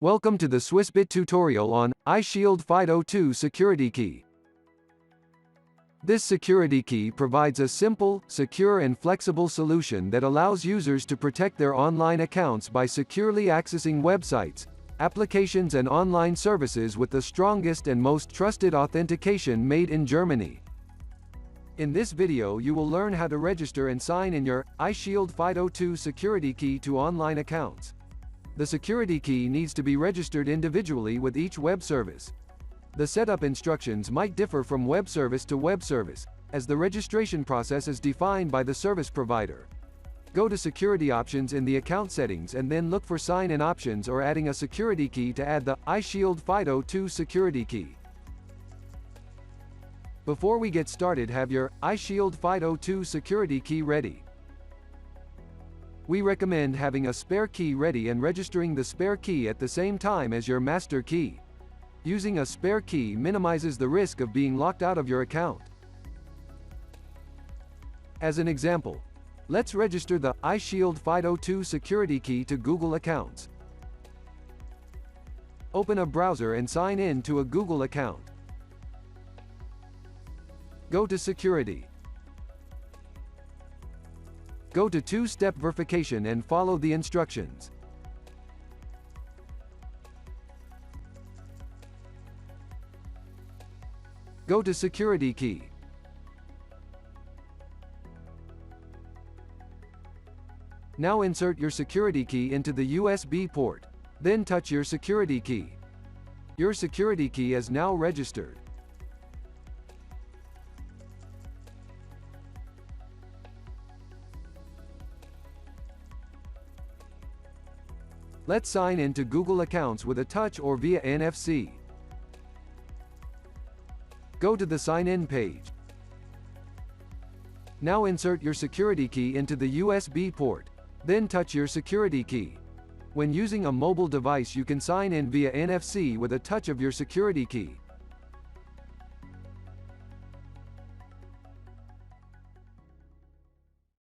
Welcome to the Swissbit tutorial on iShield FIDO2 security key. This security key provides a simple, secure and flexible solution that allows users to protect their online accounts by securely accessing websites, applications and online services with the strongest and most trusted authentication made in Germany. In this video you will learn how to register and sign in your iShield FIDO2 security key to online accounts. The security key needs to be registered individually with each web service. The setup instructions might differ from web service to web service, as the registration process is defined by the service provider. Go to Security Options in the account settings and then look for Sign-in options or adding a security key to add the iShield FIDO2 security key. Before we get started, have your iShield FIDO2 security key ready. We recommend having a spare key ready and registering the spare key at the same time as your master key. Using a spare key minimizes the risk of being locked out of your account. As an example, let's register the iShield FIDO2 security key to Google accounts. Open a browser and sign in to a Google account. Go to Security. Go to two-step verification and follow the instructions. Go to Security Key. Now insert your security key into the USB port. Then touch your security key. Your security key is now registered. Let's sign in to Google accounts with a touch or via NFC. Go to the sign-in page. Now insert your security key into the USB port. Then touch your security key. When using a mobile device, you can sign in via NFC with a touch of your security key.